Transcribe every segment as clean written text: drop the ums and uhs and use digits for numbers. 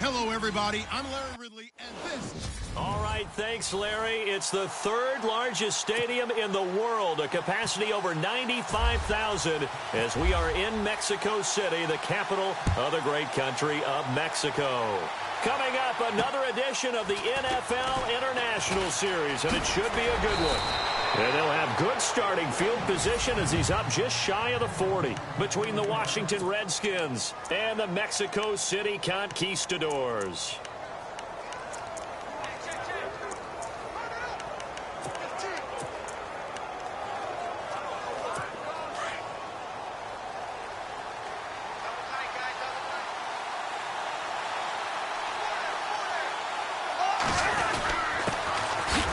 Hello, everybody. I'm Larry Ridley, and this... All right, thanks, Larry. It's the third largest stadium in the world, a capacity over 95,000, as we are in Mexico City, the capital of the great country of Mexico. Coming up, another edition of the NFL International Series, and it should be a good one. And they'll have good starting field position as he's up just shy of the 40 between the Washington Redskins and the Mexico City Conquistadors.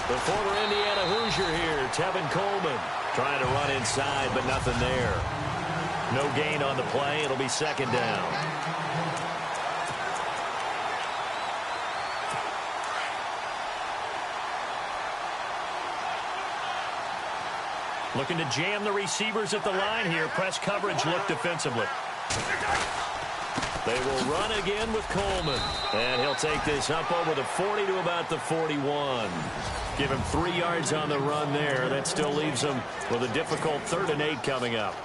The former Indiana Hoosier here, Tevin Coleman, trying to run inside, but nothing there. No gain on the play. It'll be second down. Looking to jam the receivers at the line here. Press coverage look defensively. They will run again with Coleman. And he'll take this up over the 40 to about the 41. Give him 3 yards on the run there. That still leaves him with a difficult 3rd and 8 coming up.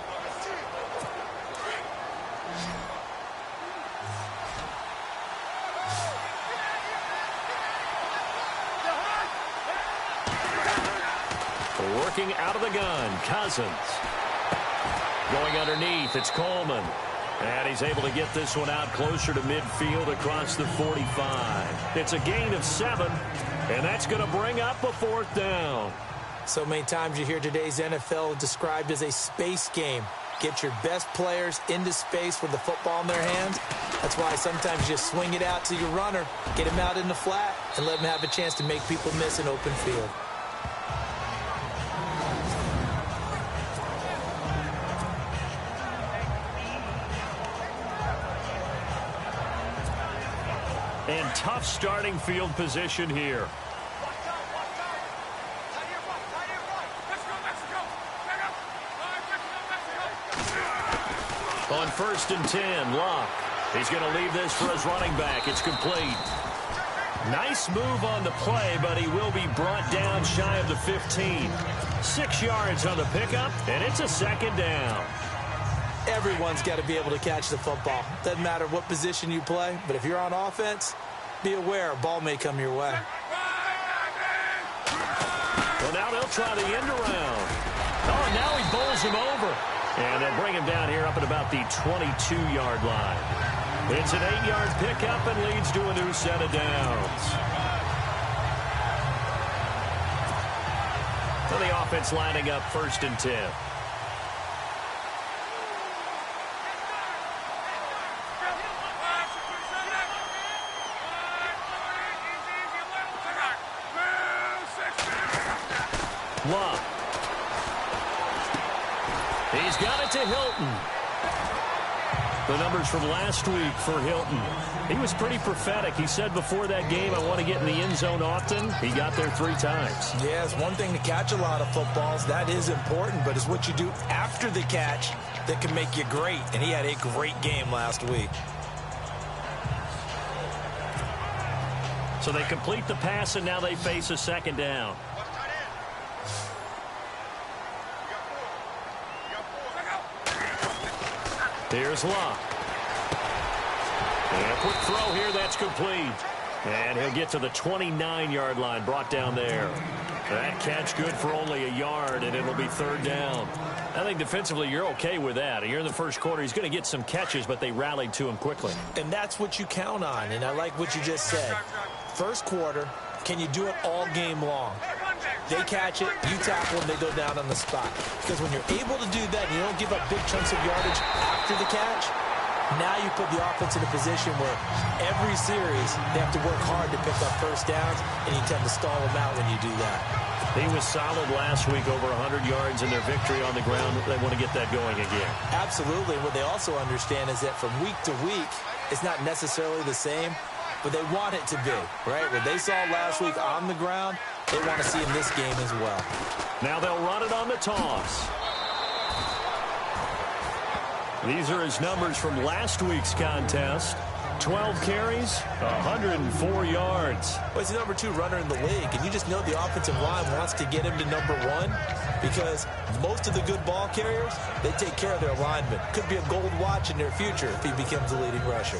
Working out of the gun, Cousins. Going underneath, it's Coleman. And he's able to get this one out closer to midfield across the 45. It's a gain of 7, and that's going to bring up a 4th down. So many times you hear today's NFL described as a space game. Get your best players into space with the football in their hands. That's why sometimes you just swing it out to your runner, get him out in the flat, and let him have a chance to make people miss an open field. And tough starting field position here. On 1st and 10, Locke. He's going to leave this for his running back. It's complete. Nice move on the play, but he will be brought down shy of the 15. 6 yards on the pickup, and it's a 2nd down. Everyone's got to be able to catch the football. Doesn't matter what position you play, but if you're on offense, be aware a ball may come your way. Well, now they'll try the end around. Oh, and now he bowls him over. And they'll bring him down here up at about the 22-yard line. It's an 8-yard pickup and leads to a new set of downs. So the offense lining up 1st and 10. Love. He's got it to Hilton. The numbers from last week for Hilton. He was pretty prophetic. He said before that game, I want to get in the end zone often. He got there 3 times. Yeah, it's one thing to catch a lot of footballs. That is important, but it's what you do after the catch that can make you great. And he had a great game last week. So they complete the pass, and now they face a 2nd down. Here's Locke. And a quick throw here, that's complete. And he'll get to the 29-yard line, brought down there. That catch good for only a yard, and it'll be 3rd down. I think defensively you're okay with that. You're in the first quarter. He's going to get some catches, but they rallied to him quickly. And that's what you count on, and I like what you just said. First quarter, can you do it all game long? They catch it, you tackle them, they go down on the spot. Because when you're able to do that and you don't give up big chunks of yardage after the catch, now you put the offense in a position where every series they have to work hard to pick up first downs, and you tend to stall them out when you do that. He was solid last week, over 100 yards in their victory on the ground. They want to get that going again. Absolutely. What they also understand is that from week to week, it's not necessarily the same, but they want it to be, right? What they saw last week on the ground, they want to see in this game as well. Now they'll run it on the toss. These are his numbers from last week's contest. 12 carries, 104 yards. Well, he's the number 2 runner in the league, and you just know the offensive line wants to get him to number 1 because most of the good ball carriers, they take care of their linemen. Could be a gold watch in their future if he becomes the leading rusher.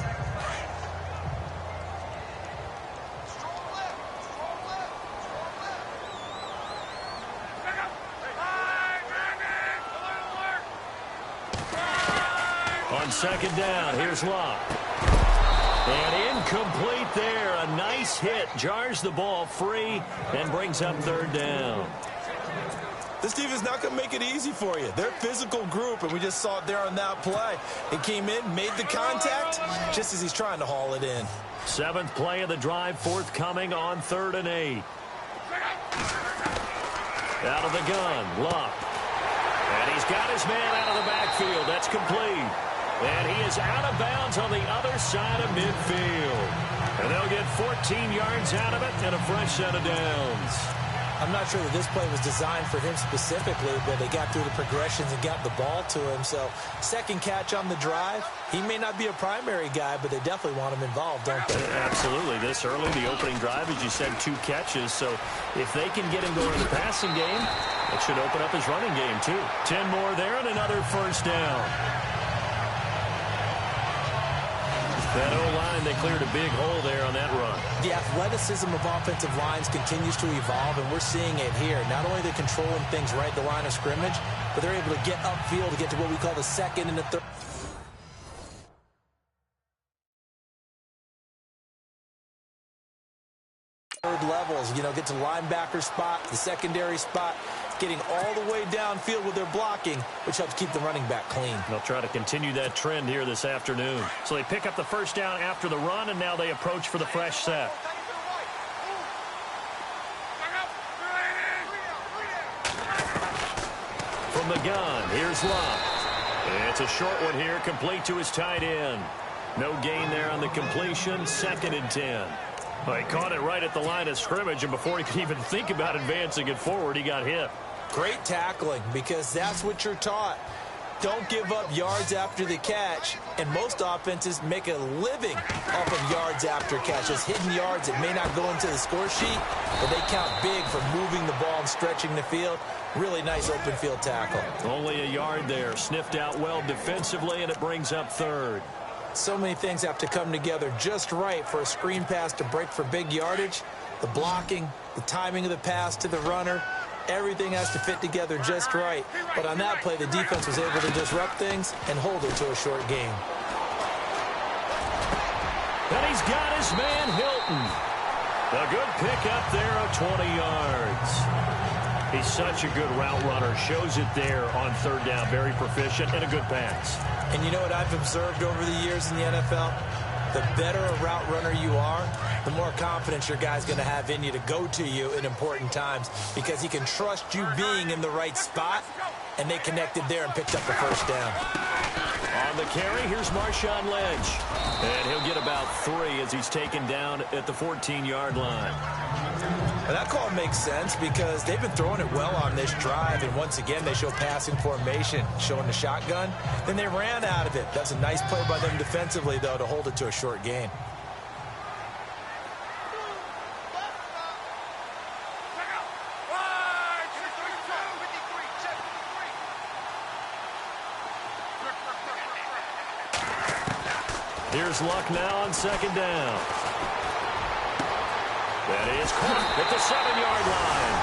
On second down, here's Locke. And incomplete there. A nice hit. Jars the ball free and brings up third down. This defense is not going to make it easy for you. They're a physical group, and we just saw it there on that play. It came in, made the contact, just as he's trying to haul it in. 7th play of the drive, forthcoming on 3rd and 8. Out of the gun, Locke. And he's got his man out of the backfield. That's complete. And he is out of bounds on the other side of midfield. And they'll get 14 yards out of it and a fresh set of downs. I'm not sure that this play was designed for him specifically, but they got through the progressions and got the ball to him. So, second catch on the drive. He may not be a primary guy, but they definitely want him involved, don't they? Absolutely. This early, the opening drive, as you said, 2 catches. So, if they can get him going in the passing game, it should open up his running game, too. 10 more there and another first down. That O-line, they cleared a big hole there on that run. The athleticism of offensive lines continues to evolve, and we're seeing it here. Not only are they controlling things right at the line of scrimmage, but they're able to get upfield to get to what we call the second and the third levels. You know, get to linebacker spot, the secondary spot, getting all the way downfield with their blocking, which helps keep the running back clean. They'll try to continue that trend here this afternoon. So they pick up the first down after the run, and now they approach for the fresh set. From the gun, here's Locke. It's a short one here, complete to his tight end. No gain there on the completion, 2nd and 10. Well, he caught it right at the line of scrimmage, and before he could even think about advancing it forward, he got hit. Great tackling, because that's what you're taught. Don't give up yards after the catch, and most offenses make a living off of yards after catches. Hidden yards that may not go into the score sheet, but they count big for moving the ball and stretching the field. Really nice open field tackle. Only a yard there, sniffed out well defensively, and it brings up 3rd. So many things have to come together just right for a screen pass to break for big yardage. The blocking, the timing of the pass to the runner, everything has to fit together just right. But on that play, the defense was able to disrupt things and hold it to a short game. And he's got his man Hilton. A good pickup there of 20 yards. He's such a good route runner. Shows it there on 3rd down. Very proficient and a good pass. And you know what I've observed over the years in the NFL? The better a route runner you are, the more confidence your guy's going to have in you to go to you in important times because he can trust you being in the right spot, and they connected there and picked up the first down. On the carry, here's Marshawn Lynch. And he'll get about 3 as he's taken down at the 14-yard line. And that call makes sense because they've been throwing it well on this drive, and once again they show passing formation, showing the shotgun. Then they ran out of it. That's a nice play by them defensively, though, to hold it to a short gain. Here's Luck now on 2nd down. That is caught at the 7-yard line.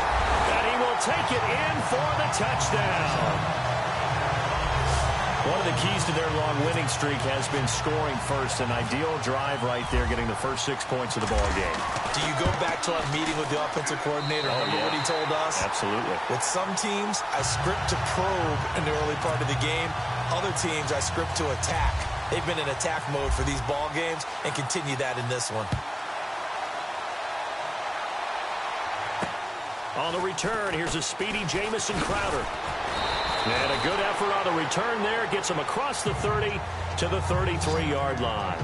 And he will take it in for the touchdown. One of the keys to their long winning streak has been scoring first. An ideal drive right there, getting the first 6 points of the ball game. Do you go back to our meeting with the offensive coordinator? Remember what he told us? Absolutely. With some teams, I script to probe in the early part of the game. Other teams, I script to attack. They've been in attack mode for these ball games and continue that in this one. On the return, here's a speedy Jamison Crowder. And a good effort on the return there. Gets him across the 30 to the 33-yard line.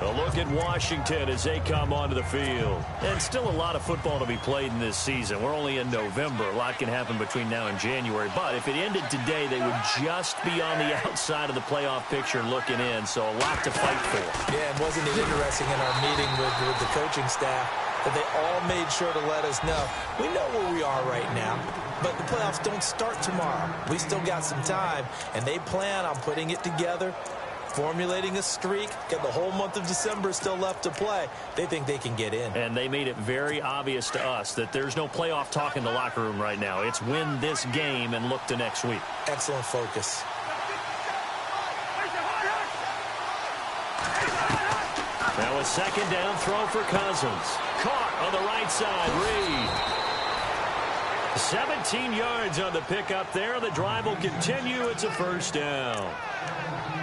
A look at Washington as they come onto the field. And still a lot of football to be played in this season. We're only in November. A lot can happen between now and January. But if it ended today, they would just be on the outside of the playoff picture looking in. So a lot to fight for. Yeah, and wasn't it interesting in our meeting with the coaching staff that they all made sure to let us know, we know where we are right now, but the playoffs don't start tomorrow. We still got some time, and they plan on putting it together, formulating a streak, got the whole month of December still left to play. They think they can get in. And they made it very obvious to us that there's no playoff talk in the locker room right now. It's win this game and look to next week. Excellent focus. Now a second down throw for Cousins. Caught on the right side. Reed. 17 yards on the pickup there. The drive will continue. It's a first down.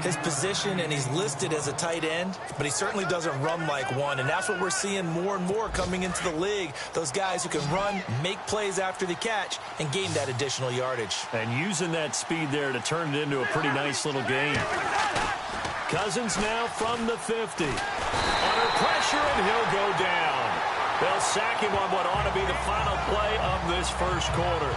His position, and he's listed as a tight end, but he certainly doesn't run like one, and that's what we're seeing more and more coming into the league. Those guys who can run, make plays after the catch, and gain that additional yardage. And using that speed there to turn it into a pretty nice little game. Cousins now from the 50. Under pressure, and he'll go down. They'll sack him on what ought to be the final play of this first quarter.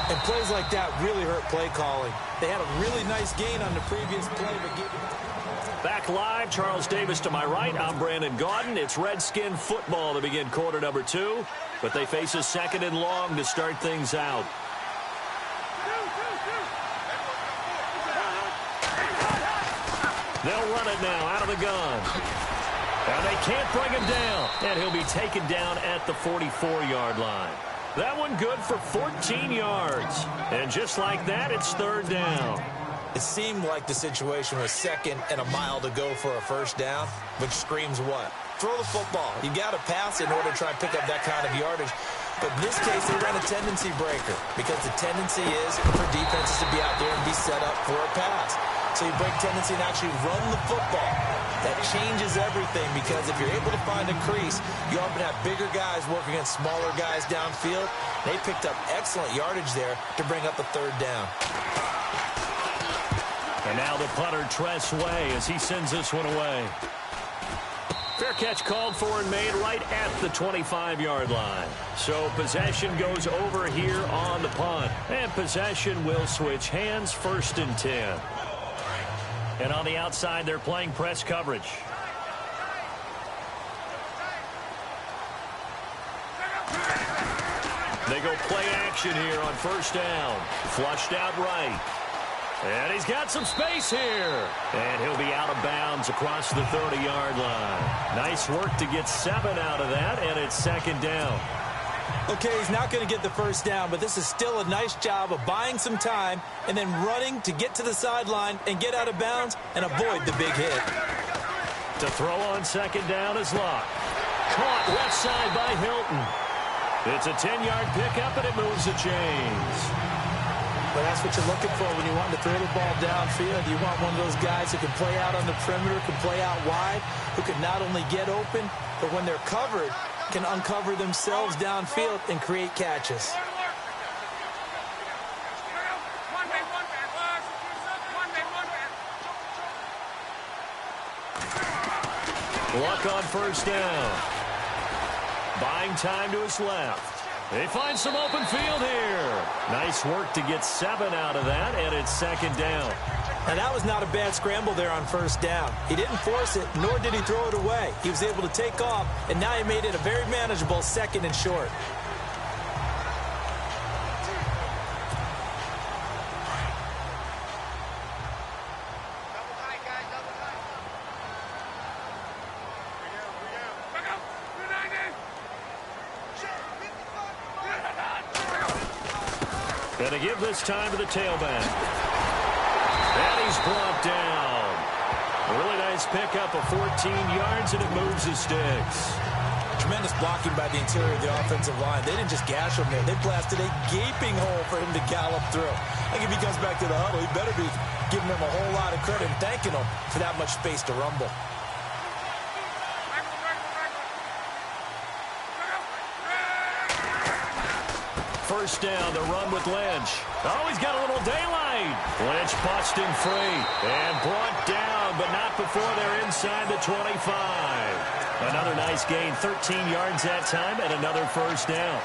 And plays like that really hurt play calling. They had a really nice gain on the previous play, but back live, Charles Davis to my right. I'm Brandon Gaudin. It's Redskin football to begin quarter number 2, but they face a second and long to start things out. They'll run it now out of the gun. And they can't bring him down. And he'll be taken down at the 44-yard line. That one good for 14 yards. And just like that, it's third down. It seemed like the situation was second and a mile to go for a first down, which screams what? Throw the football. You got to pass in order to try and pick up that kind of yardage. But in this case, they ran a tendency breaker because the tendency is for defenses to be out there and be set up for a pass. So you break tendency and actually run the football. That changes everything because if you're able to find a crease, you often have bigger guys working against smaller guys downfield. They picked up excellent yardage there to bring up a third down. And now the punter, Tress Way, as he sends this one away. Fair catch called for and made right at the 25-yard line. So possession goes over here on the punt. And possession will switch hands, first and 10. And on the outside, they're playing press coverage. They go play action here on first down. Flushed out right. And he's got some space here. And he'll be out of bounds across the 30-yard line. Nice work to get 7 out of that, and it's second down. Okay, he's not going to get the first down, but this is still a nice job of buying some time and then running to get to the sideline and get out of bounds and avoid the big hit. To throw on second down is Locke. Caught left side by Hilton. It's a 10-yard pickup, and it moves the chains. But that's what you're looking for when you want to throw the ball downfield. You want one of those guys who can play out on the perimeter, can play out wide, who can not only get open, but when they're covered, can uncover themselves downfield and create catches. Luck on first down. Buying time to his left. They find some open field here. Nice work to get 7 out of that, and it's second down. And that was not a bad scramble there on first down. He didn't force it, nor did he throw it away. He was able to take off, and now he made it a very manageable second and short. Going to give this time to the tailback. And he's brought down. A really nice pickup of 14 yards, and it moves the sticks. Tremendous blocking by the interior of the offensive line. They didn't just gash him there. They blasted a gaping hole for him to gallop through. I think if he comes back to the huddle, he better be giving them a whole lot of credit and thanking them for that much space to rumble. First down, the run with Lynch. Oh, he's got a little daylight. Lynch busting free and brought down down, but not before they're inside the 25. Another nice gain, 13 yards that time, and another first down.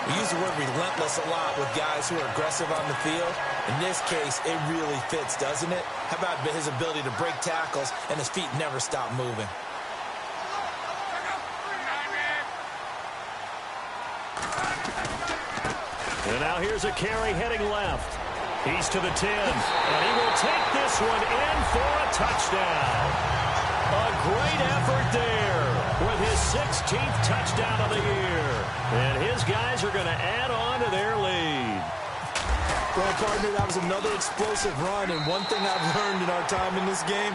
We use the word relentless a lot with guys who are aggressive on the field. In this case, it really fits, doesn't it? How about his ability to break tackles and his feet never stop moving? And now here's a carry heading left. He's to the 10, and he will take this one in for a touchdown. A great effort there with his 16th touchdown of the year. And his guys are going to add on to their lead. Well, partner, that was another explosive run, and one thing I've learned in our time in this game,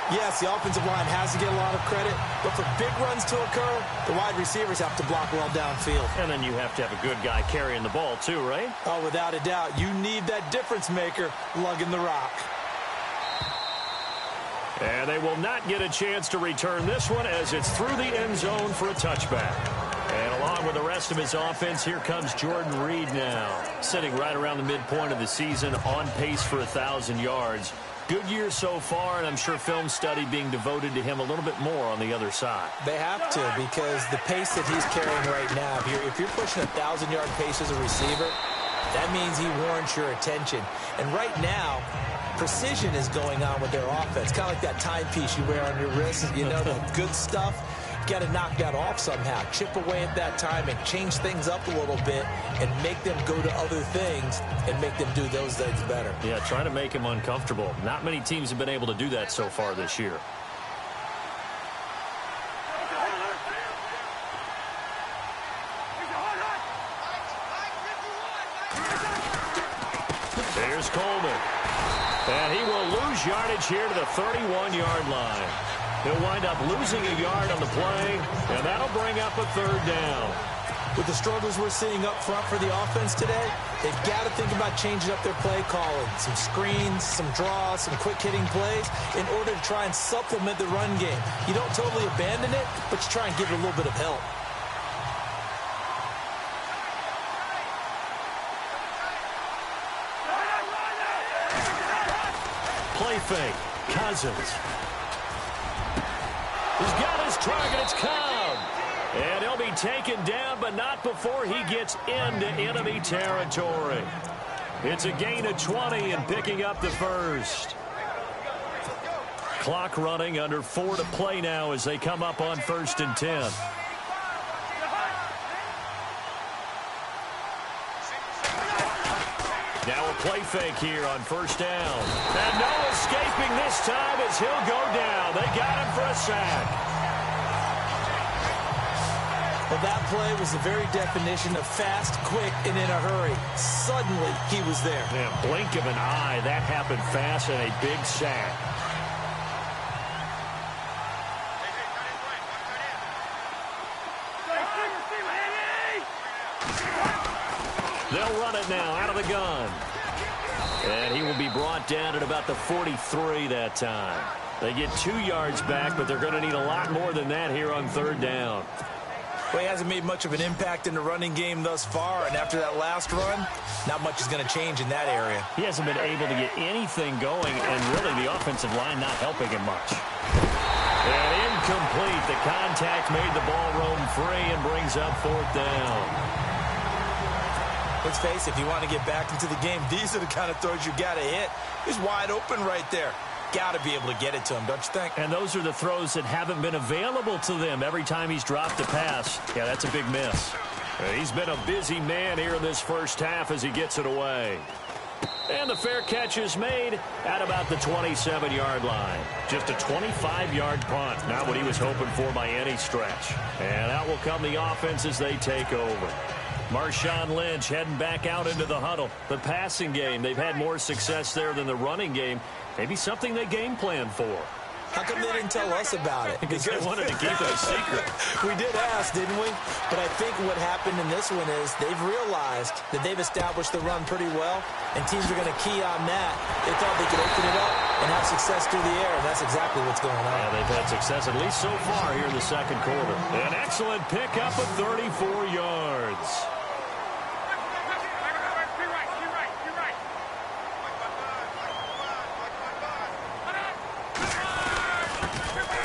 yes, the offensive line has to get a lot of credit, but for big runs to occur, the wide receivers have to block well downfield. And then you have to have a good guy carrying the ball too, right? Oh, without a doubt. You need that difference maker lugging the rock. And they will not get a chance to return this one as it's through the end zone for a touchback. And along with the rest of his offense, here comes Jordan Reed now, sitting right around the midpoint of the season, on pace for 1,000 yards. Good year so far, and I'm sure film study being devoted to him a little bit more on the other side. They have to, because the pace that he's carrying right now, if you're pushing a 1,000-yard pace as a receiver, that means he warrants your attention. And right now, precision is going on with their offense. Kind of like that timepiece you wear on your wrist, you know, the good stuff. Got to knock that off somehow. Chip away at that time and change things up a little bit and make them go to other things and make them do those things better. Yeah, trying to make him uncomfortable. Not many teams have been able to do that so far this year. There's Coleman. And he will lose yardage here to the 31-yard line. He'll wind up losing a yard on the play, and that'll bring up a third down. With the struggles we're seeing up front for the offense today, they've got to think about changing up their play calling. Some screens, some draws, some quick-hitting plays in order to try and supplement the run game. You don't totally abandon it, but you try and give it a little bit of help. Play fake. Cousins. He's got his target. It's Cobb. And he'll be taken down, but not before he gets into enemy territory. It's a gain of 20 and picking up the first. Clock running, under 4 to play now as they come up on 1st and 10. Now a play fake here on 1st down. And no escaping this time as he'll go down. They got him for a sack. Well, that play was the very definition of fast, quick, and in a hurry. Suddenly, he was there. Yeah, blink of an eye. That happened fast and a big sack. They'll run it now out of the gun. And he will be brought down at about the 43 that time. They get 2 yards back, but they're going to need a lot more than that here on 3rd down. Well, he hasn't made much of an impact in the running game thus far, and after that last run, not much is going to change in that area. He hasn't been able to get anything going, and really the offensive line not helping him much. And incomplete. The contact made the ball roam free and brings up 4th down. Let's face it, if you want to get back into the game, these are the kind of throws you got to hit. He's wide open right there. Got to be able to get it to him, don't you think? And those are the throws that haven't been available to them every time he's dropped a pass. Yeah, that's a big miss. He's been a busy man here in this first half as he gets it away. And the fair catch is made at about the 27-yard line. Just a 25-yard punt. Not what he was hoping for by any stretch. And out will come the offense as they take over. Marshawn Lynch heading back out into the huddle. The passing game, they've had more success there than the running game. Maybe something they game plan for. How come they didn't tell us about it? Because they wanted to keep it a secret. We did ask, didn't we? But I think what happened in this one is they've realized that they've established the run pretty well, and teams are going to key on that. They thought they could open it up and have success through the air, and that's exactly what's going on. Yeah, they've had success, at least so far here in the 2nd quarter. An excellent pickup of 34 yards.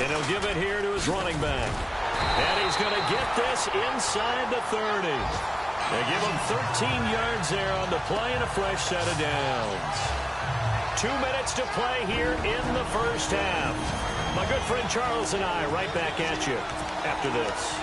And he'll give it here to his running back. And he's going to get this inside the 30. They give him 13 yards there on the play and a fresh set of downs. 2 minutes to play here in the first half. My good friend Charles and I right back at you after this.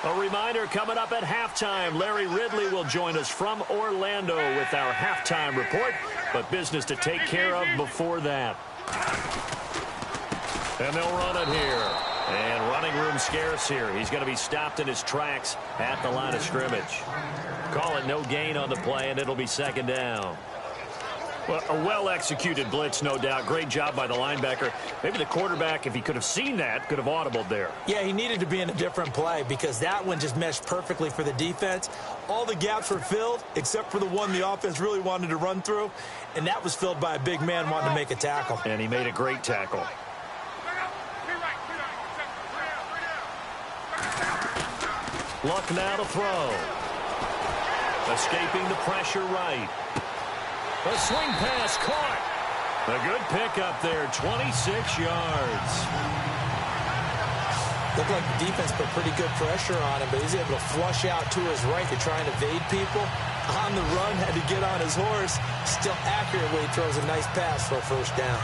A reminder, coming up at halftime, Larry Ridley will join us from Orlando with our halftime report, but business to take care of before that. And they'll run it here. And running room scarce here. He's going to be stopped in his tracks at the line of scrimmage. Call it no gain on the play, and it'll be second down. Well, a well-executed blitz, no doubt. Great job by the linebacker. Maybe the quarterback, if he could have seen that, could have audibled there. Yeah, he needed to be in a different play because that one just meshed perfectly for the defense. All the gaps were filled except for the one the offense really wanted to run through, and that was filled by a big man wanting to make a tackle. And he made a great tackle. Luck now to throw. Escaping the pressure right. A swing pass caught. A good pickup there, 26 yards. Looked like the defense put pretty good pressure on him, but he's able to flush out to his right to try and evade people. On the run, had to get on his horse. Still accurately throws a nice pass for a first down.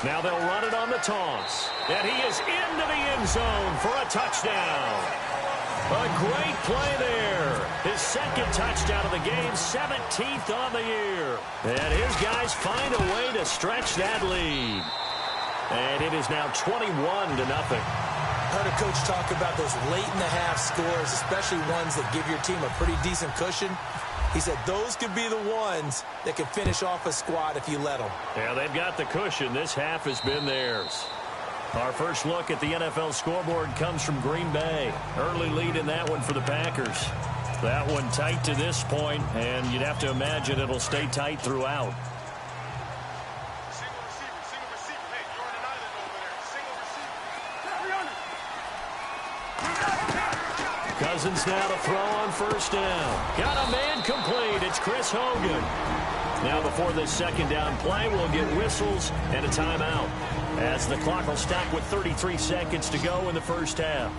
Now they'll run it on the toss. And he is into the end zone for a touchdown. A great play there. His second touchdown of the game, 17th on the year. And his guys find a way to stretch that lead. And it is now 21-0. Heard a coach talk about those late-in-the-half scores, especially ones that give your team a pretty decent cushion. He said those could be the ones that can finish off a squad if you let them. Yeah, they've got the cushion. This half has been theirs. Our first look at the NFL scoreboard comes from Green Bay. Early lead in that one for the Packers. That one tight to this point, and you'd have to imagine it'll stay tight throughout. Cousins now to throw on first down. Got a man complete. It's Chris Hogan. Now before this second down play, we'll get whistles and a timeout, as the clock will stop with 33 seconds to go in the first half.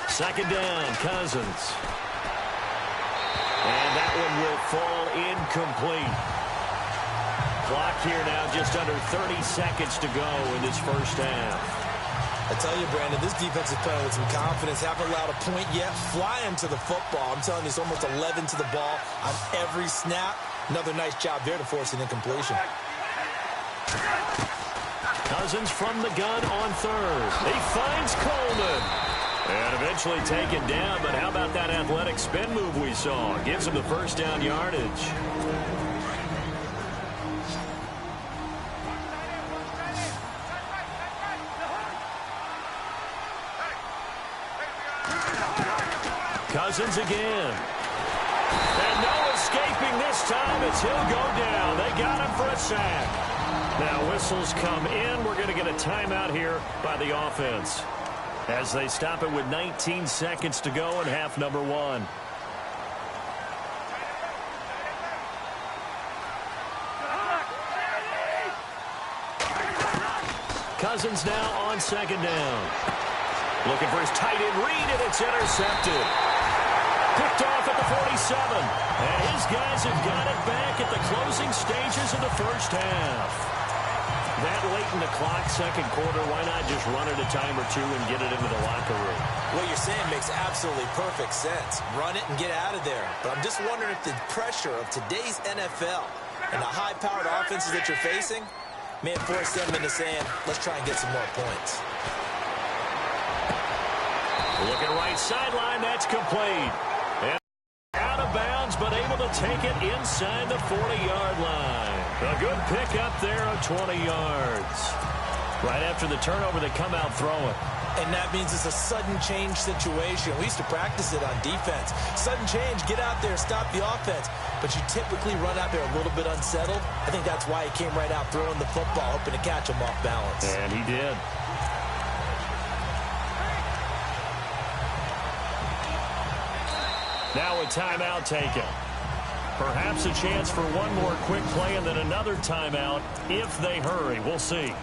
Second down, Cousins. And that one will fall incomplete. Clock here now just under 30 seconds to go in this first half. I tell you, Brandon, this defense is playing with some confidence. Haven't allowed a point yet. Flying to the football. I'm telling you, it's almost 11 to the ball on every snap. Another nice job there to force an incompletion. Cousins from the gun on third. He finds Coleman. And eventually taken down, but how about that athletic spin move we saw? Gives him the first down yardage. Cousins again. And no escaping this time as he'll go down. They got him for a sack. Now whistles come in. We're going to get a timeout here by the offense, as they stop it with 19 seconds to go in half number one. Cousins now on second down. Looking for his tight end read, and it's intercepted. Picked off at the 47. And his guys have got it back at the closing stages of the first half. That late in the clock, second quarter, why not just run it a time or two and get it into the locker room? What you're saying makes absolutely perfect sense. Run it and get out of there. But I'm just wondering if the pressure of today's NFL and the high-powered offenses that you're facing may force them into saying, let's try and get some more points. Looking right sideline, that's complete. yards, but able to take it inside the 40-yard line. A good pickup there of 20 yards. Right after the turnover, they come out throwing. And that means it's a sudden change situation. We used to practice it on defense. Sudden change, get out there, stop the offense. But you typically run out there a little bit unsettled. I think that's why he came right out throwing the football, hoping to catch him off balance. And he did. Now a timeout taken. Perhaps a chance for one more quick play and then another timeout if they hurry. We'll see.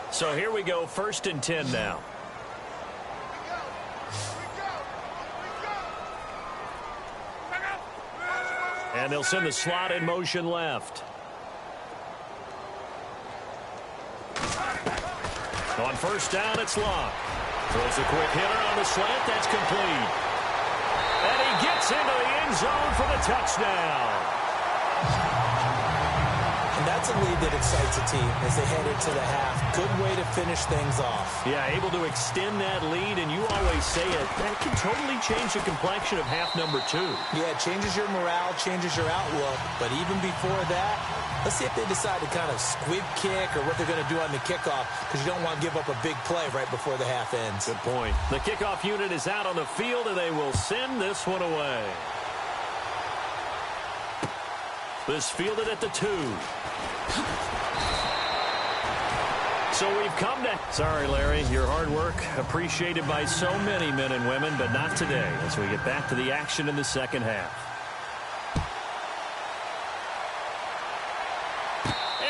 So here we go, 1st and 10 now. And they'll send the slot in motion left. On 1st down, it's Locke. Throws a quick hitter on the slant. That's complete. And he gets into the end zone for the touchdown. And that's a lead that excites a team as they head into the half. Good way to finish things off. Yeah, able to extend that lead, and you always say it, that can totally change the complexion of half number 2. Yeah, it changes your morale, changes your outlook. But even before that, let's see if they decide to kind of squib kick or what they're going to do on the kickoff, because you don't want to give up a big play right before the half ends. Good point. The kickoff unit is out on the field, and they will send this one away. This fielded at the 2. So we've come to... Sorry, Larry, your hard work appreciated by so many men and women, but not today as we get back to the action in the second half.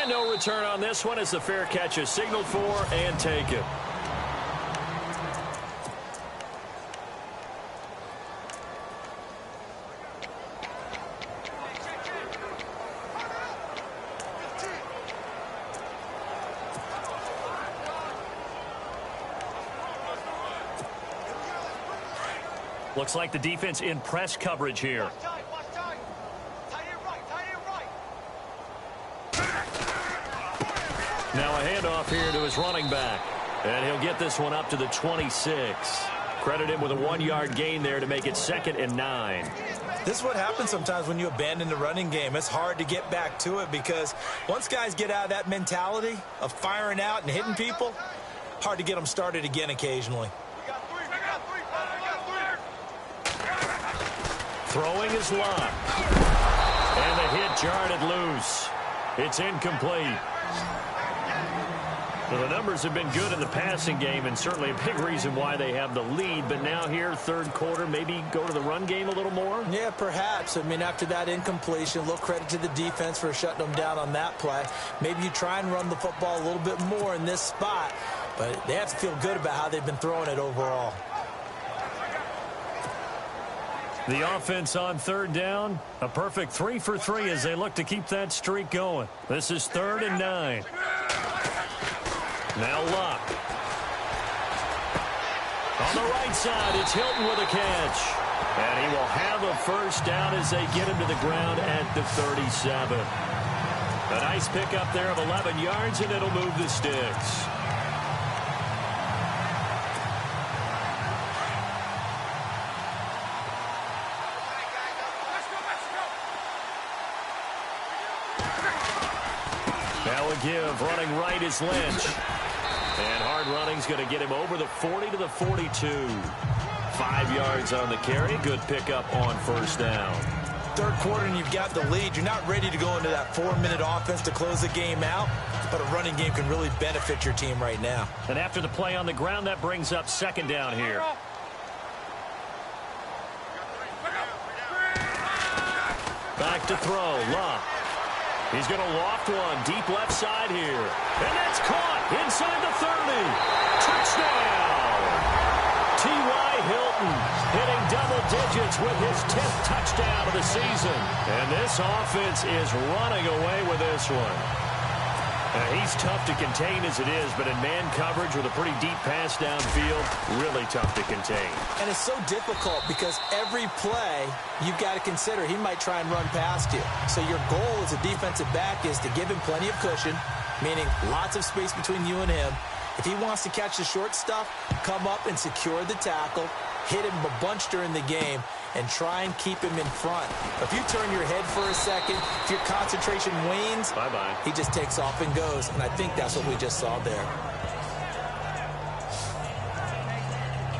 And no return on this one as the fair catch is signaled for and taken. Looks like the defense in press coverage here. Now a handoff here to his running back. And he'll get this one up to the 26. Credit him with a 1-yard gain there to make it 2nd and 9. This is what happens sometimes when you abandon the running game. It's hard to get back to it because once guys get out of that mentality of firing out and hitting people, hard to get them started again occasionally. Throwing is Locke. And the hit jarred it loose. It's incomplete. Well, the numbers have been good in the passing game and certainly a big reason why they have the lead. But now here, 3rd quarter, maybe go to the run game a little more? Yeah, perhaps. I mean, after that incompletion, a little credit to the defense for shutting them down on that play. Maybe you try and run the football a little bit more in this spot. But they have to feel good about how they've been throwing it overall. The offense on 3rd down, a perfect 3 for 3 as they look to keep that streak going. This is 3rd and 9. Now Locke. On the right side, it's Hilton with a catch. And he will have a 1st down as they get him to the ground at the 37. A nice pickup there of 11 yards, and it'll move the sticks. Now a give, running right is Lynch. And hard running's going to get him over the 40 to the 42. 5 yards on the carry. Good pickup on 1st down. 3rd quarter and you've got the lead. You're not ready to go into that 4-minute offense to close the game out. But a running game can really benefit your team right now. And after the play on the ground, that brings up 2nd down here. Back to throw. Locke. He's going to loft one deep left side here. And that's caught inside the 30. Touchdown! T.Y. Hilton hitting double digits with his 10th touchdown of the season. And this offense is running away with this one. He's tough to contain as it is, but in man coverage with a pretty deep pass downfield, really tough to contain. And it's so difficult because every play you've got to consider he might try and run past you. So your goal as a defensive back is to give him plenty of cushion, meaning lots of space between you and him. If he wants to catch the short stuff, come up and secure the tackle, hit him a bunch during the game, and try and keep him in front. If you turn your head for a second, if your concentration wanes, bye-bye. He just takes off and goes, and I think that's what we just saw there.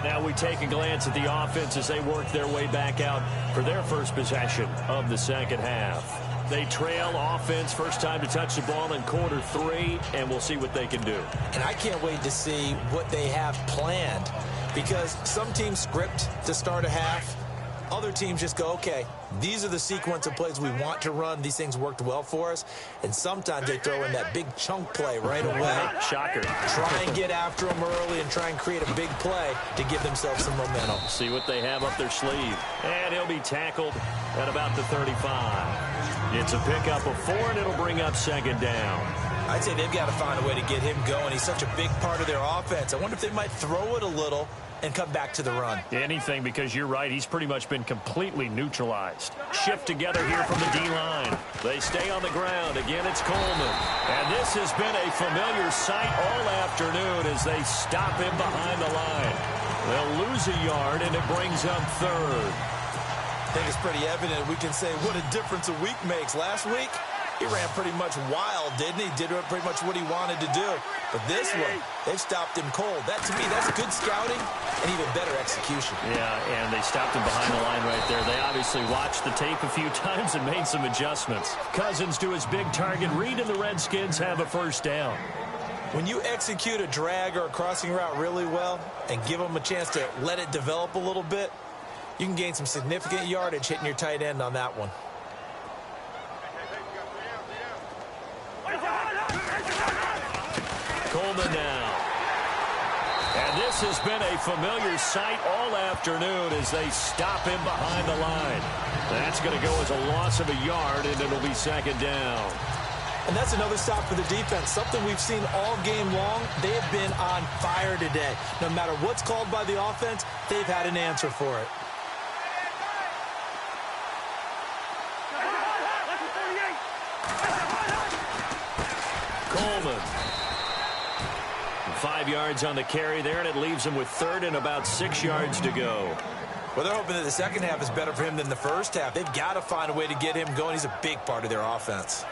Now we take a glance at the offense as they work their way back out for their first possession of the second half. They trail offense, first time to touch the ball in quarter 3, and we'll see what they can do. And I can't wait to see what they have planned, because some teams script to start a half. Other teams just go, okay, these are the sequence of plays we want to run. These things worked well for us. And sometimes they throw in that big chunk play right away. Shocker. Try and get after them early and try and create a big play to give themselves some momentum. See what they have up their sleeve. And he'll be tackled at about the 35. It's a pickup of 4, and it'll bring up second down. I'd say they've got to find a way to get him going. He's such a big part of their offense. I wonder if they might throw it a little and come back to the run. Anything, because you're right. He's pretty much been completely neutralized. Shift together here from the D-line. They stay on the ground. Again, it's Coleman. And this has been a familiar sight all afternoon as they stop him behind the line. They'll lose a yard, and it brings up third. I think it's pretty evident. We can say what a difference a week makes. Last week, he ran pretty much wild, didn't he? Did pretty much what he wanted to do. But this one, they've stopped him cold. That, to me, that's good scouting and even better execution. Yeah, and they stopped him behind the line right there. They obviously watched the tape a few times and made some adjustments. Cousins to his big target. Reed and the Redskins have a first down. When you execute a drag or a crossing route really well and give them a chance to let it develop a little bit, you can gain some significant yardage hitting your tight end on that one. Coleman now. And this has been a familiar sight all afternoon as they stop him behind the line. That's going to go as a loss of a yard, and it'll be second down. And that's another stop for the defense, something we've seen all game long. They have been on fire today. No matter what's called by the offense, they've had an answer for it. Coleman. 5 yards on the carry there, and it leaves him with third and about 6 yards to go. Well, they're hoping that the second half is better for him than the first half. They've got to find a way to get him going. He's a big part of their offense.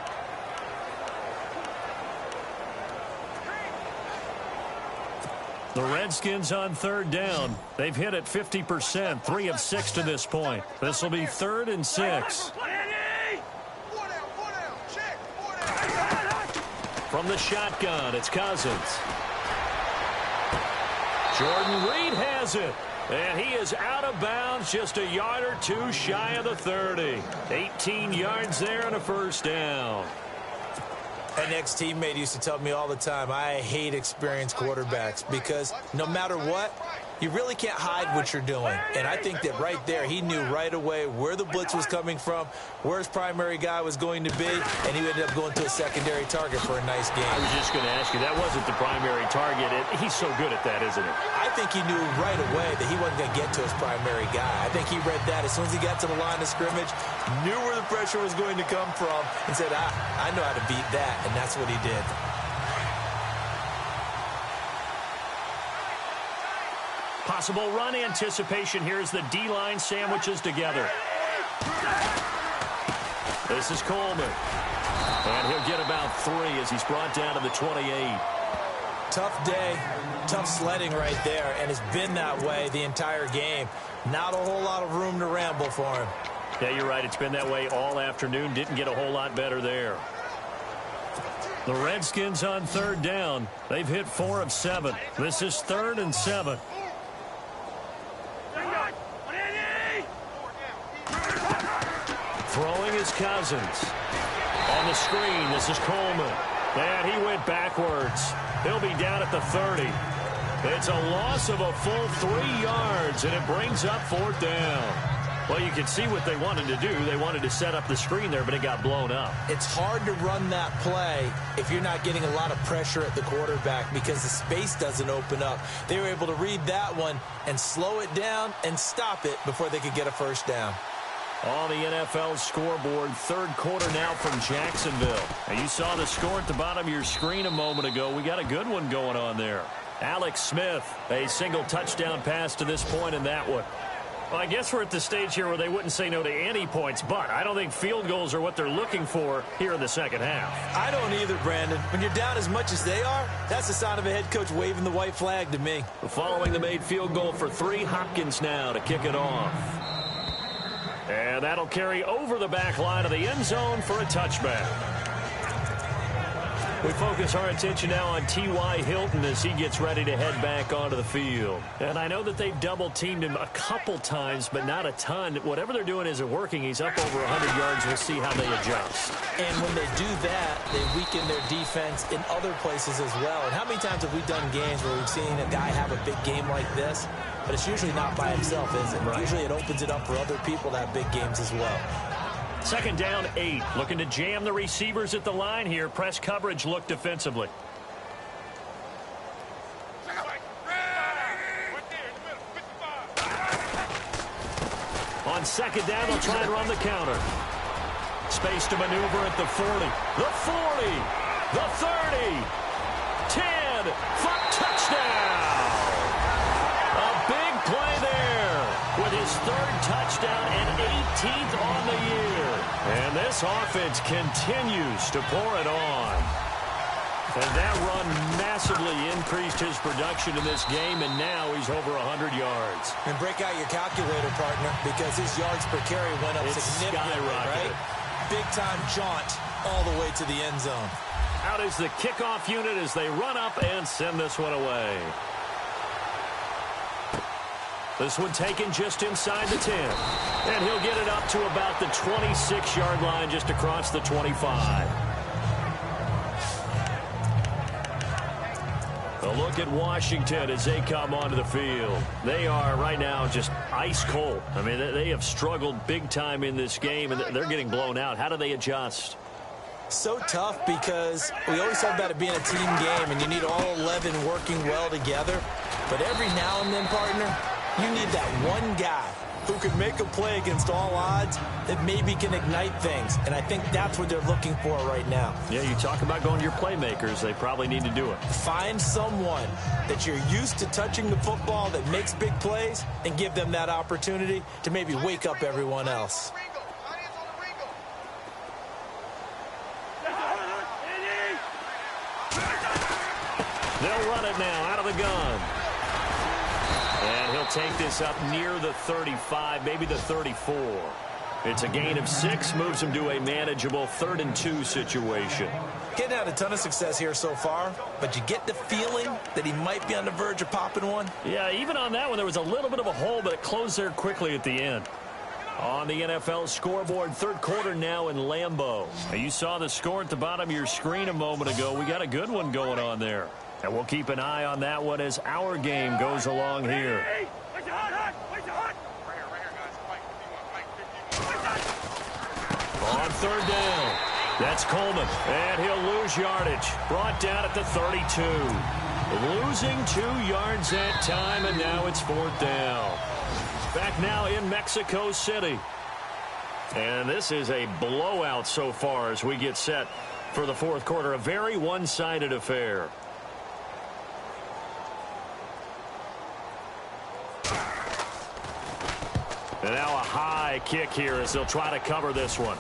The Redskins on third down. They've hit it 50%, 3 of 6 to this point. This will be 3rd and 6. From the shotgun, it's Cousins. Jordan Reed has it. And he is out of bounds, just a yard or two shy of the 30. 18 yards there and a first down. An ex-teammate used to tell me all the time, I hate experienced quarterbacks because no matter what, you really can't hide what you're doing. And I think that right there, he knew right away where the blitz was coming from, where his primary guy was going to be, and he ended up going to a secondary target for a nice game. I was just going to ask you, that wasn't the primary target. He's so good at that, isn't he? I think he knew right away that he wasn't going to get to his primary guy. I think he read that as soon as he got to the line of scrimmage, knew where the pressure was going to come from, and said, I know how to beat that, and that's what he did. Possible run anticipation here as the D-line sandwiches together. This is Coleman. And he'll get about 3 as he's brought down to the 28. Tough day, tough sledding right there, and it's been that way the entire game. Not a whole lot of room to ramble for him. Yeah, you're right. It's been that way all afternoon. Didn't get a whole lot better there. The Redskins on third down. They've hit 4 of 7. This is 3rd and 7. Throwing is Cousins. On the screen, this is Coleman. And he went backwards. He'll be down at the 30. It's a loss of a full 3 yards, and it brings up 4th down. Well, you can see what they wanted to do. They wanted to set up the screen there, but it got blown up. It's hard to run that play if you're not getting a lot of pressure at the quarterback because the space doesn't open up. They were able to read that one and slow it down and stop it before they could get a first down. On the NFL scoreboard, third quarter now from Jacksonville. And you saw the score at the bottom of your screen a moment ago. We got a good one going on there. Alex Smith, a single touchdown pass to this point in that one. Well, I guess we're at the stage here where they wouldn't say no to any points, but I don't think field goals are what they're looking for here in the second half. I don't either, Brandon. When you're down as much as they are, that's the sign of a head coach waving the white flag to me. Following the made field goal for 3, Hopkins now to kick it off. And that'll carry over the back line of the end zone for a touchback. We focus our attention now on T.Y. Hilton as he gets ready to head back onto the field. And I know that they've double-teamed him a couple times, but not a ton. Whatever they're doing isn't working. He's up over 100 yards. We'll see how they adjust. And when they do that, they weaken their defense in other places as well. And how many times have we done games where we've seen a guy have a big game like this? But it's usually not by himself, is it? Right. Usually it opens it up for other people to have big games as well. Second down, 8. Looking to jam the receivers at the line here. Press coverage look defensively. On second down, they'll try and run the counter. Space to maneuver at the 40. The 40. The 30. 10. Touchdown. A big play there with his third touchdown and 18th on the year. And this offense continues to pour it on. And that run massively increased his production in this game, and now he's over 100 yards. And break out your calculator, partner, because his yards per carry went up significantly, right? Big-time jaunt all the way to the end zone. Out is the kickoff unit as they run up and send this one away. This one taken just inside the 10. And he'll get it up to about the 26-yard line just across the 25. A look at Washington as they come onto the field. They are right now just ice cold. I mean, they have struggled big time in this game, and they're getting blown out. How do they adjust? So tough because we always talk about it being a team game, and you need all 11 working well together. But every now and then, partner, you need that one guy who can make a play against all odds that maybe can ignite things. And I think that's what they're looking for right now. Yeah, you talk about going to your playmakers. They probably need to do it. Find someone that you're used to touching the football that makes big plays and give them that opportunity to maybe wake up everyone else. They'll run it now out of the gun. And he'll take this up near the 35, maybe the 34. It's a gain of 6, moves him to a manageable 3rd and 2 situation. Getting out a ton of success here so far, but you get the feeling that he might be on the verge of popping one. Yeah, even on that one, there was a little bit of a hole, but it closed there quickly at the end. On the NFL scoreboard, third quarter now in Lambeau. You saw the score at the bottom of your screen a moment ago. We got a good one going on there. And we'll keep an eye on that one as our game goes along here. On third down, that's Coleman, and he'll lose yardage. Brought down at the 32. Losing 2 yards that time, and now it's 4th down. Back now in Mexico City. And this is a blowout so far as we get set for the fourth quarter. A very one-sided affair. And now a high kick here as they'll try to cover this one.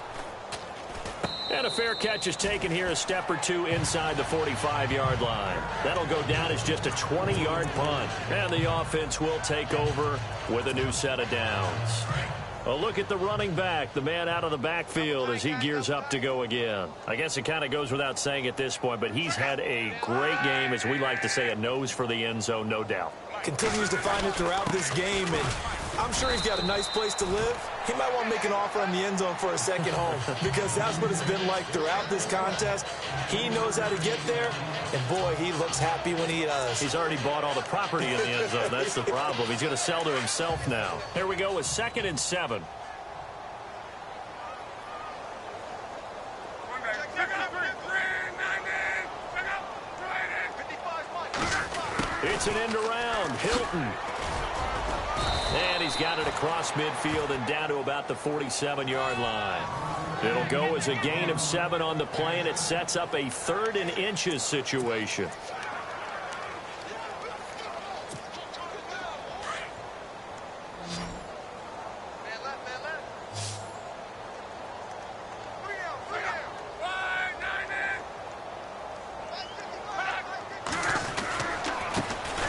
And a fair catch is taken here a step or two inside the 45-yard line. That'll go down as just a 20-yard punt. And the offense will take over with a new set of downs. A look at the running back, the man out of the backfield as he gears up to go again. I guess it kind of goes without saying at this point, but he's had a great game, as we like to say, a nose for the end zone, no doubt. Continues to find it throughout this game, and I'm sure he's got a nice place to live. He might want to make an offer on the end zone for a second home because that's what it's been like throughout this contest. He knows how to get there, and boy, he looks happy when he does. He's already bought all the property in the end zone. That's the problem. He's going to sell to himself now. Here we go with 2nd and 7. It's an end around. Hilton. And he's got it across midfield and down to about the 47-yard line. It'll go as a gain of 7 on the play, and it sets up a 3rd and inches situation.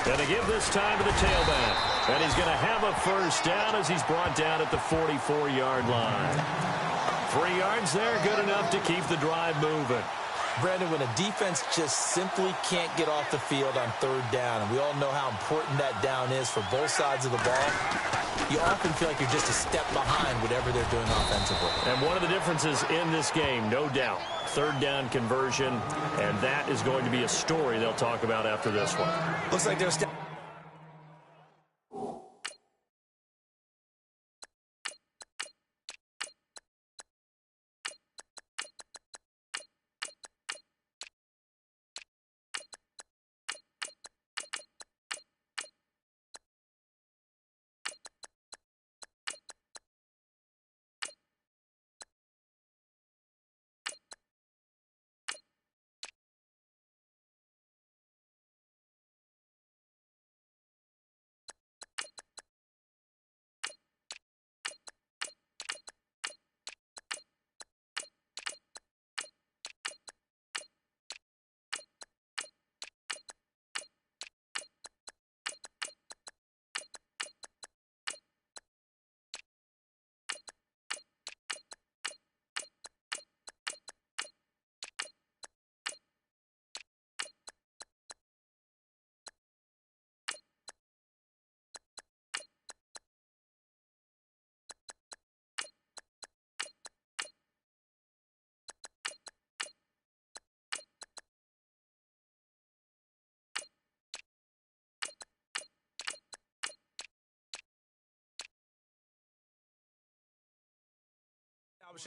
And they give this time to the tailback. And he's going to have a first down as he's brought down at the 44-yard line. 3 yards there, good enough to keep the drive moving. Brandon, when a defense just simply can't get off the field on 3rd down, and we all know how important that down is for both sides of the ball, you often feel like you're just a step behind whatever they're doing offensively. And one of the differences in this game, no doubt, 3rd down conversion, and that is going to be a story they'll talk about after this one. Looks like they're establishing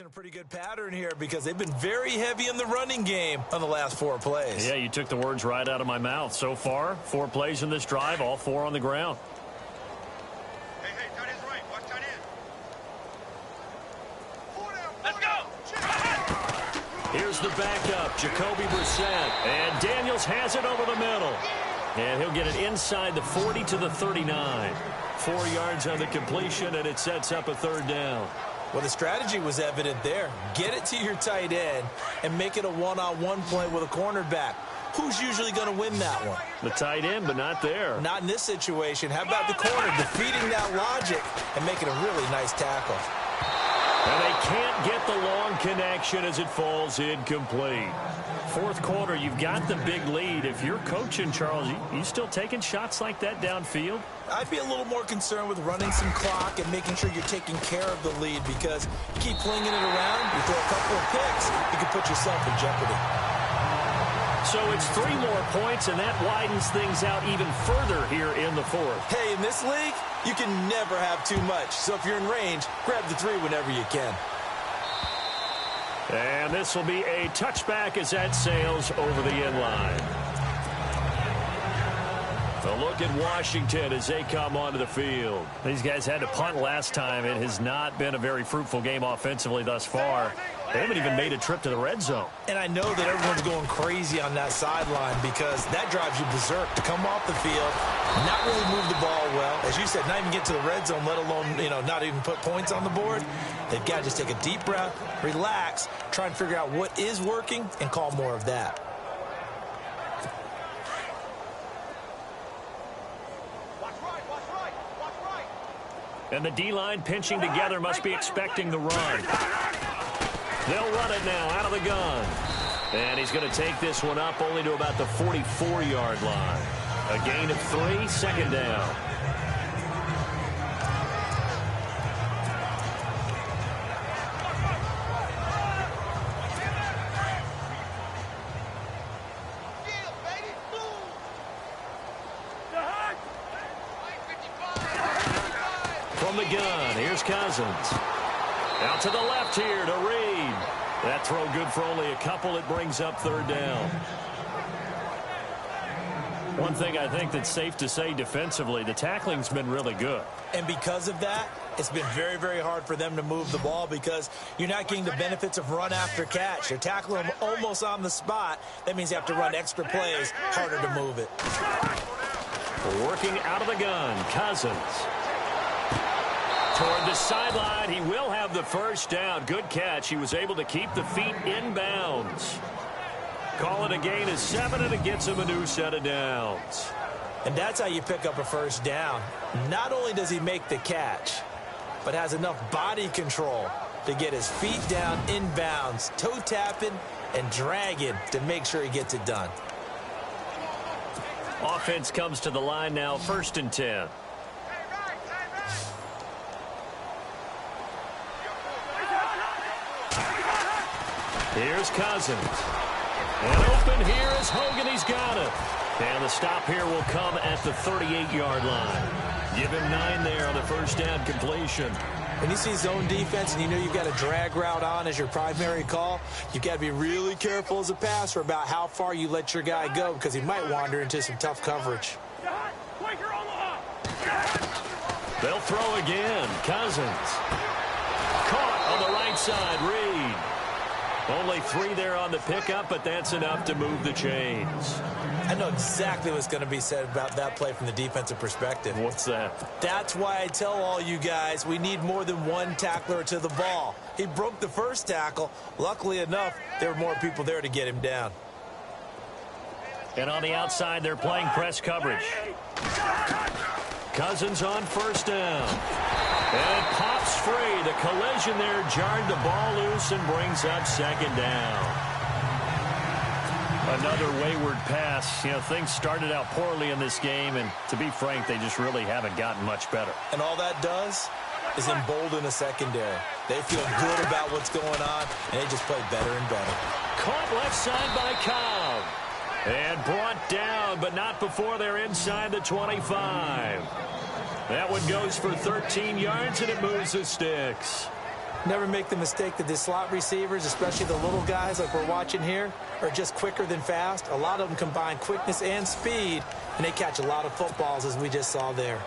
a pretty good pattern here because they've been very heavy in the running game on the last 4 plays. Yeah, you took the words right out of my mouth. So far, 4 plays in this drive, all 4 on the ground. Hey, tight end's right. Watch tight end. Let's go! Here's the backup, Jacoby Brissett. And Daniels has it over the middle. And he'll get it inside the 40 to the 39. 4 yards on the completion, and it sets up a 3rd down. Well, the strategy was evident there. Get it to your tight end and make it a one-on-one play with a cornerback. Who's usually going to win that one? The tight end, but not there. Not in this situation. How about the corner defeating that logic and making a really nice tackle? And they can't get the long connection as it falls incomplete. 4th quarter, you've got the big lead. If you're coaching, Charles, you still taking shots like that downfield? I'd be a little more concerned with running some clock and making sure you're taking care of the lead because you keep flinging it around, you throw a couple of picks, you can put yourself in jeopardy. So it's 3 more points, and that widens things out even further here in the 4th. Hey, in this league, you can never have too much. So if you're in range, grab the 3 whenever you can. And this will be a touchback as that sails over the end line. A look at Washington as they come onto the field. These guys had to punt last time. It has not been a very fruitful game offensively thus far. They haven't even made a trip to the red zone. And I know that everyone's going crazy on that sideline because that drives you berserk to come off the field, not really move the ball well. As you said, not even get to the red zone, let alone, not even put points on the board. They've got to just take a deep breath, relax, try and figure out what is working, and call more of that. And the D-line pinching together must be expecting the run. They'll run it now out of the gun. And he's going to take this one up only to about the 44-yard line. A gain of 3, second down. From the gun, here's Cousins. Out to the left here to Reed. That throw good for only a couple. It brings up third down. One thing I think that's safe to say defensively, the tackling's been really good. And because of that, it's been very, very hard for them to move the ball because you're not getting the benefits of run after catch. You're tackling them almost on the spot. That means you have to run extra plays, harder to move it. Working out of the gun, Cousins. Toward the sideline, he will have the first down. Good catch. He was able to keep the feet inbounds. Call it a gain of 7, and it gets him a new set of downs. And that's how you pick up a first down. Not only does he make the catch, but has enough body control to get his feet down inbounds, toe tapping and dragging to make sure he gets it done. Offense comes to the line now, 1st and 10. Here's Cousins. And open here is Hogan. He's got it. And the stop here will come at the 38-yard line. Give him 9 there on the first down completion. When you see zone defense and you know you've got a drag route on as your primary call, you've got to be really careful as a passer about how far you let your guy go because he might wander into some tough coverage. They'll throw again. Cousins. Caught on the right side. Reed. Only 3 there on the pickup, but that's enough to move the chains. I know exactly what's going to be said about that play from the defensive perspective. What's that? That's why I tell all you guys we need more than one tackler to the ball. He broke the first tackle. Luckily enough, there were more people there to get him down. And on the outside, they're playing press coverage. Cousins on first down. And it pops free. The collision there jarred the ball loose and brings up second down. Another wayward pass. You know, things started out poorly in this game, and to be frank, they just really haven't gotten much better. And all that does is embolden a secondary. They feel good about what's going on, and they just play better and better. Caught left side by Cobb. And brought down, but not before they're inside the 25. That one goes for 13 yards, and it moves the sticks. Never make the mistake that the slot receivers, especially the little guys like we're watching here, are just quicker than fast. A lot of them combine quickness and speed, and they catch a lot of footballs, as we just saw there.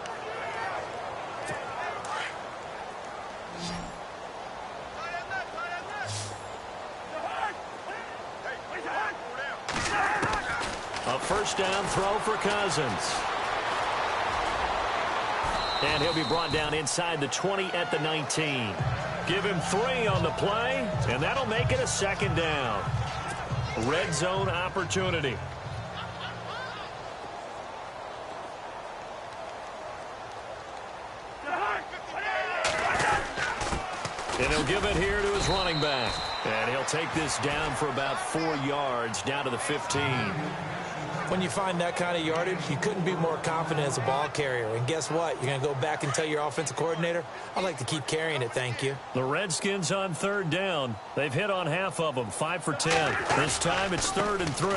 A first down throw for Cousins. And he'll be brought down inside the 20 at the 19. Give him 3 on the play, and that'll make it a second down. Red zone opportunity. And he'll give it here to his running back. And he'll take this down for about 4 yards, down to the 15. When you find that kind of yardage, you couldn't be more confident as a ball carrier. And guess what? You're going to go back and tell your offensive coordinator, I'd like to keep carrying it, thank you. The Redskins on third down. They've hit on half of them, 5 for 10. This time it's 3rd and 3.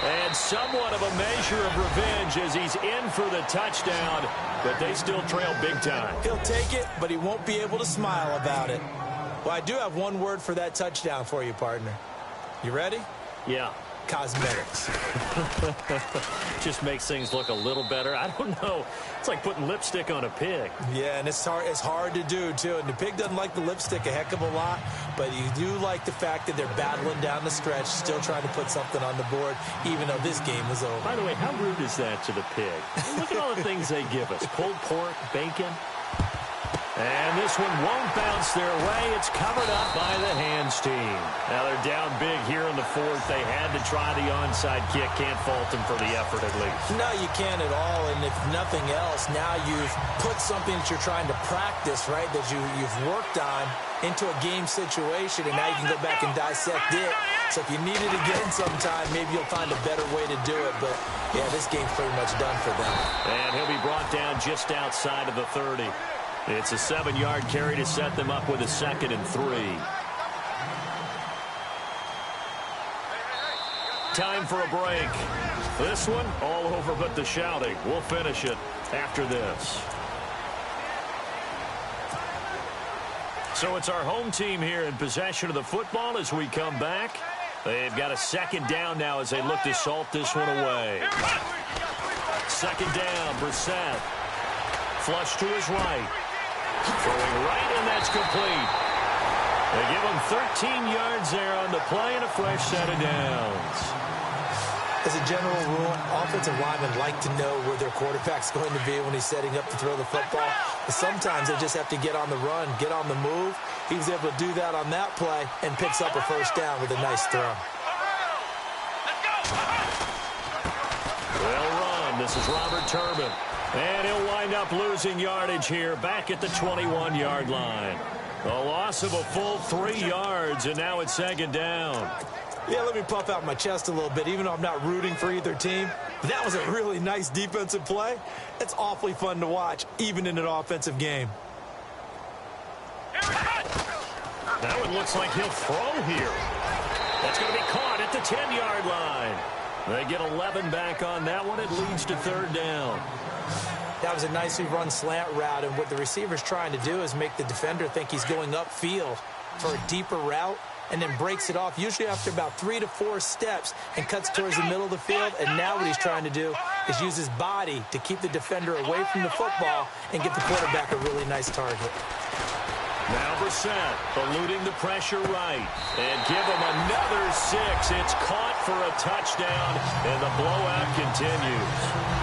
And somewhat of a measure of revenge as he's in for the touchdown, but they still trail big time. He'll take it, but he won't be able to smile about it. Well, I do have one word for that touchdown for you, partner. You ready? Yeah. Cosmetics. Just makes things look a little better. I don't know. It's like putting lipstick on a pig. Yeah, and it's hard to do, too. And the pig doesn't like the lipstick a heck of a lot, but you do like the fact that they're battling down the stretch, still trying to put something on the board, even though this game is over. By the way, how rude is that to the pig? Look at all the things they give us. Pulled pork, bacon. And this one won't bounce their way. It's covered up by the hands team. Now they're down big here in the 4th. They had to try the onside kick. Can't fault them for the effort at least. No, you can't at all. And if nothing else, now you've put something that you're trying to practice, right, that you've worked on into a game situation, and now you can go back and dissect it So if you need it again sometime, maybe you'll find a better way to do it. But, yeah, this game's pretty much done for them. And he'll be brought down just outside of the 30. It's a 7-yard carry to set them up with a 2nd and 3. Time for a break. This one, all over but the shouting. We'll finish it after this. So it's our home team here in possession of the football as we come back. They've got a 2nd down now as they look to salt this one away. 2nd down, Brissett. Flush to his right. Throwing right, and that's complete. They give him 13 yards there on the play and a fresh set of downs. As a general rule, offensive linemen like to know where their quarterback's going to be when he's setting up to throw the football. But sometimes they just have to get on the run, get on the move. He was able to do that on that play and picks up a 1st down with a nice throw. Well run. This is Robert Turbin. And he'll wind up losing yardage here back at the 21-yard line. A loss of a full 3 yards, and now it's 2nd down. Yeah, let me puff out my chest a little bit, even though I'm not rooting for either team. But that was a really nice defensive play. It's awfully fun to watch, even in an offensive game. That one looks like he'll throw here. That's going to be caught at the 10-yard line. They get 11 back on that one. It leads to 3rd down. That was a nicely run slant route, and what the receiver's trying to do is make the defender think he's going upfield for a deeper route, and then breaks it off, usually after about 3 to 4 steps, and cuts towards the middle of the field. And now what he's trying to do is use his body to keep the defender away from the football and give the quarterback a really nice target. Now Brissett eluding the pressure right, and give him another 6. It's caught for a touchdown, and the blowout continues.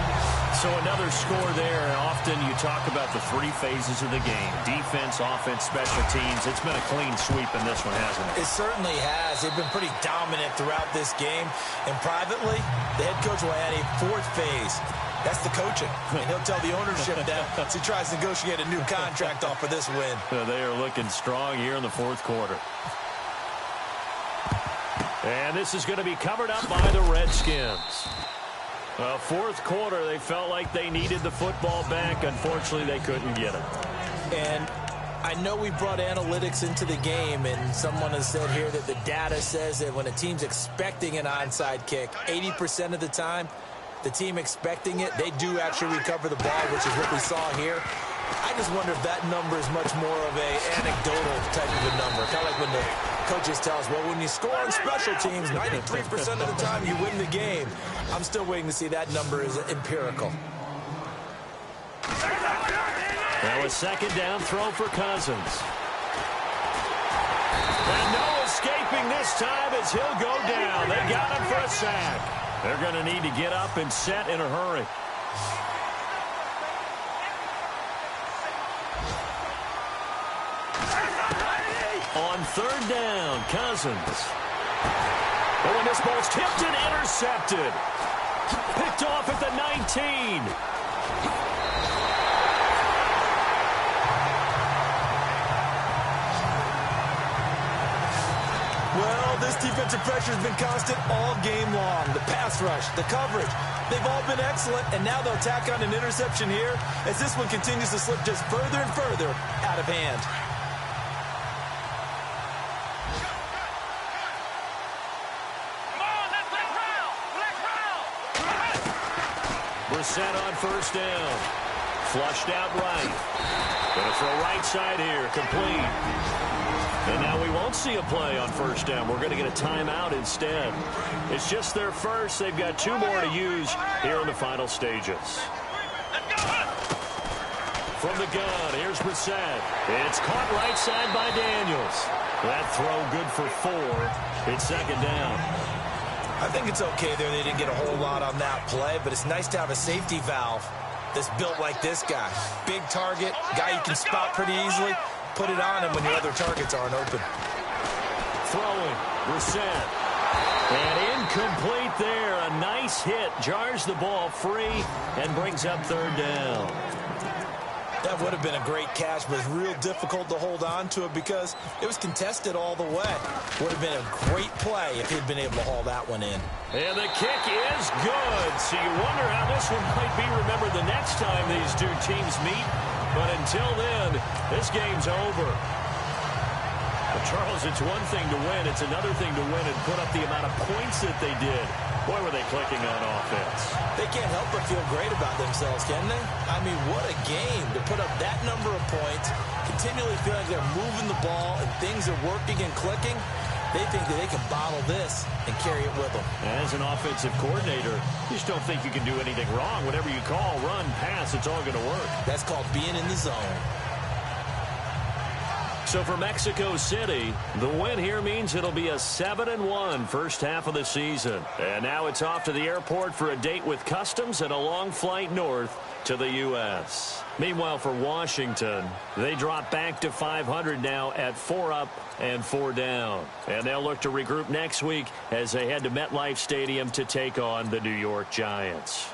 So another score there. Often you talk about the 3 phases of the game: defense, offense, special teams. It's been a clean sweep in this one, hasn't it? It certainly has. They've been pretty dominant throughout this game. And privately, the head coach will add a 4th phase. That's the coaching. And he'll tell the ownership that as he tries to negotiate a new contract off for this win. They are looking strong here in the 4th quarter. And this is going to be covered up by the Redskins. 4th quarter, they felt like they needed the football back. Unfortunately, they couldn't get it. And I know we brought analytics into the game, and someone has said here that the data says that when a team's expecting an onside kick, 80% of the time, the team expecting it, they do actually recover the ball, which is what we saw here. I just wonder if that number is much more of a anecdotal type of a number. Kind of like when the coaches tell us, well, when you score on special teams, 93% of the time you win the game. I'm still waiting to see that number is empirical. Now a 2nd down throw for Cousins. And no escaping this time as he'll go down. They got him for a sack. They're going to need to get up and set in a hurry. On 3rd down, Cousins. Oh, and this ball's tipped and intercepted. Picked off at the 19. Well, this defensive pressure has been constant all game long. The pass rush, the coverage, they've all been excellent, and now they'll tack on an interception here as this one continues to slip just further and further out of hand. Brissett on 1st down. Flushed out right. Going to throw right side here. Complete. And now we won't see a play on 1st down. We're going to get a timeout instead. It's just their first. They've got 2 more to use here in the final stages. From the gun, here's Brissett. It's caught right side by Daniels. That throw good for 4. It's 2nd down. I think it's okay there. They didn't get a whole lot on that play, but it's nice to have a safety valve that's built like this guy. Big target, guy you can spot pretty easily. Put it on him when your other targets aren't open. Throwing, Brissett. And incomplete there. A nice hit. Jars the ball free and brings up 3rd down. That would have been a great catch, but it's real difficult to hold on to it because it was contested all the way. Would have been a great play if he'd been able to haul that one in. And the kick is good. So you wonder how this one might be remembered the next time these two teams meet. But until then, this game's over. But Charles, it's one thing to win. It's another thing to win and put up the amount of points that they did. Boy, were they clicking on offense. They can't help but feel great about themselves, can they? I mean, what a game to put up that number of points, continually feel like they're moving the ball and things are working and clicking. They think that they can bottle this and carry it with them. As an offensive coordinator, you just don't think you can do anything wrong. Whatever you call, run, pass, it's all going to work. That's called being in the zone. So for Mexico City, the win here means it'll be a 7-1 first half of the season. And now it's off to the airport for a date with customs and a long flight north to the U.S. Meanwhile, for Washington, they drop back to 500 now at 4 up and 4 down. And they'll look to regroup next week as they head to MetLife Stadium to take on the New York Giants.